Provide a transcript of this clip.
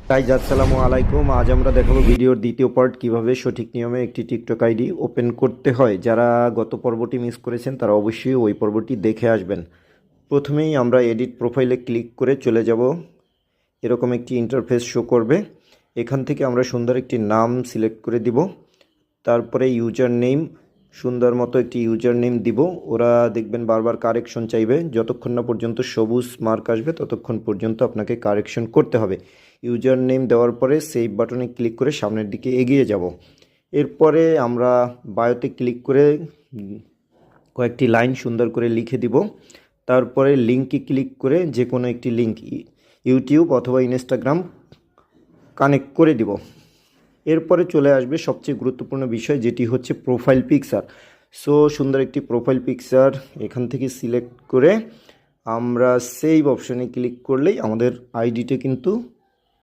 Guys আসসালামু আলাইকুম। আজ আমরা দেখাবো ভিডিওর দ্বিতীয় পার্ট কিভাবে সঠিক নিয়মে একটি টিকটক আইডি ওপেন করতে হয়। যারা গত পর্বটি মিস করেছেন তারা অবশ্যই ওই পর্বটি দেখে আসবেন। প্রথমেই আমরা এডিট প্রোফাইলে ক্লিক করে চলে যাব। এরকম একটি ইন্টারফেস শো করবে। এখান থেকে আমরা সুন্দর একটি নাম সিলেক্ট করে দিব। তারপরে ইউজার নেম, সুন্দর মতো একটি ইউজার নেম দিব। ওরা দেখবেন বারবার কারেকশন চাইবে। যতক্ষণ না পর্যন্ত সবুজ মার্ক আসবে ততক্ষণ পর্যন্ত আপনাকে কারেকশন করতে হবে। ইউজার নেম দেওয়ার পরে সেভ বাটনে ক্লিক করে সামনের দিকে এগিয়ে যাব। এরপরে আমরা বায়োতে ক্লিক করে কয়েকটি লাইন সুন্দর করে লিখে দিব। তারপরে লিঙ্কে ক্লিক করে যে কোনো একটি লিঙ্ক, ইউটিউব অথবা ইনস্টাগ্রাম কানেক্ট করে দিব। এরপরে চলে আসবে সবচেয়ে গুরুত্বপূর্ণ বিষয়, যেটি হচ্ছে প্রোফাইল পিকচার। সো সুন্দর একটি প্রোফাইল পিকচার এখান থেকে সিলেক্ট করে আমরা সেভ অপশানে ক্লিক করলেই আমাদের আইডিটা কিন্তু